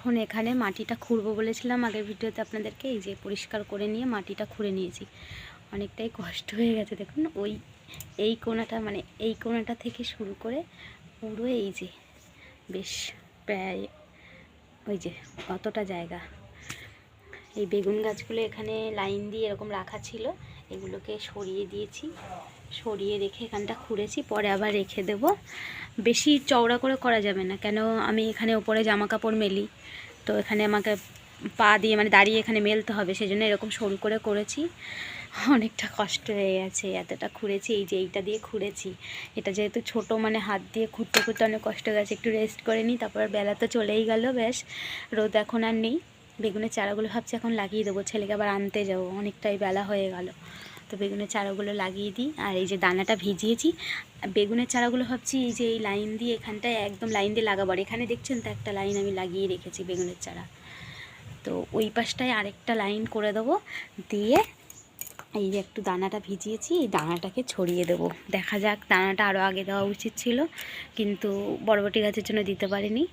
এখন এখানে মাটিটা খুঁড়বো বলেছিলাম আগের ভিডিওতে আপনাদেরকে, এই যে পরিষ্কার করে নিয়ে মাটিটা খুঁড়ে নিয়েছি। অনেকটাই কষ্ট হয়ে গেছে দেখুন, এই কোণাটা মানে এই কোণাটা থেকে শুরু করে পুরো এই যে বেশ প্রায় ওই যে অতটা জায়গা। এই বেগুন গাছগুলো এখানে লাইন দিয়ে এরকম রাখা ছিল, এগুলোকে সরিয়ে দিয়েছি, সরিয়ে রেখে এখানটা খুঁড়েছি, পরে আবার রেখে দেব। বেশি চওড়া করে করা যাবে না, কেন আমি এখানে ওপরে জামা কাপড় মেলি, তো এখানে আমাকে পা দিয়ে মানে দাঁড়িয়ে এখানে মেলতে হবে, সেই জন্য এরকম সরু করে করেছি। অনেকটা কষ্ট হয়ে গেছে, এতটা খুঁড়েছি, এই যে এইটা দিয়ে খুঁড়েছি। এটা যেহেতু ছোট, মানে হাত দিয়ে খুঁড়তে খুঁড়তে অনেক কষ্ট হয়ে গেছে, একটু রেস্ট করে নিই। তারপর বেলা তো চলেই গেল, বেশ রোদ এখন আর নেই। বেগুনের চারাগুলো ভাবছি এখন লাগিয়ে দেবো, ছেলেকে আবার আনতে যাবো, অনেকটাই বেলা হয়ে গেল। তো বেগুনের চারাগুলো লাগিয়ে দিই। আর এই যে দানাটা ভিজিয়েছি বেগুনের চারাগুলো ভাবছি এই যে এই লাইন দিয়ে এখানটায় একদম লাইন দিয়ে লাগাবো। আর এখানে দেখছেন তো একটা লাইন আমি লাগিয়ে রেখেছি বেগুনের চারা, তো ওই পাশটায় আরেকটা লাইন করে দেবো, দিয়ে এই যে একটু দানাটা ভিজিয়েছি, এই দানাটাকে ছড়িয়ে দেব। দেখা যাক, দানাটা আরও আগে দেওয়া উচিত ছিল, কিন্তু বরবটি গাছের জন্য দিতে পারিনি।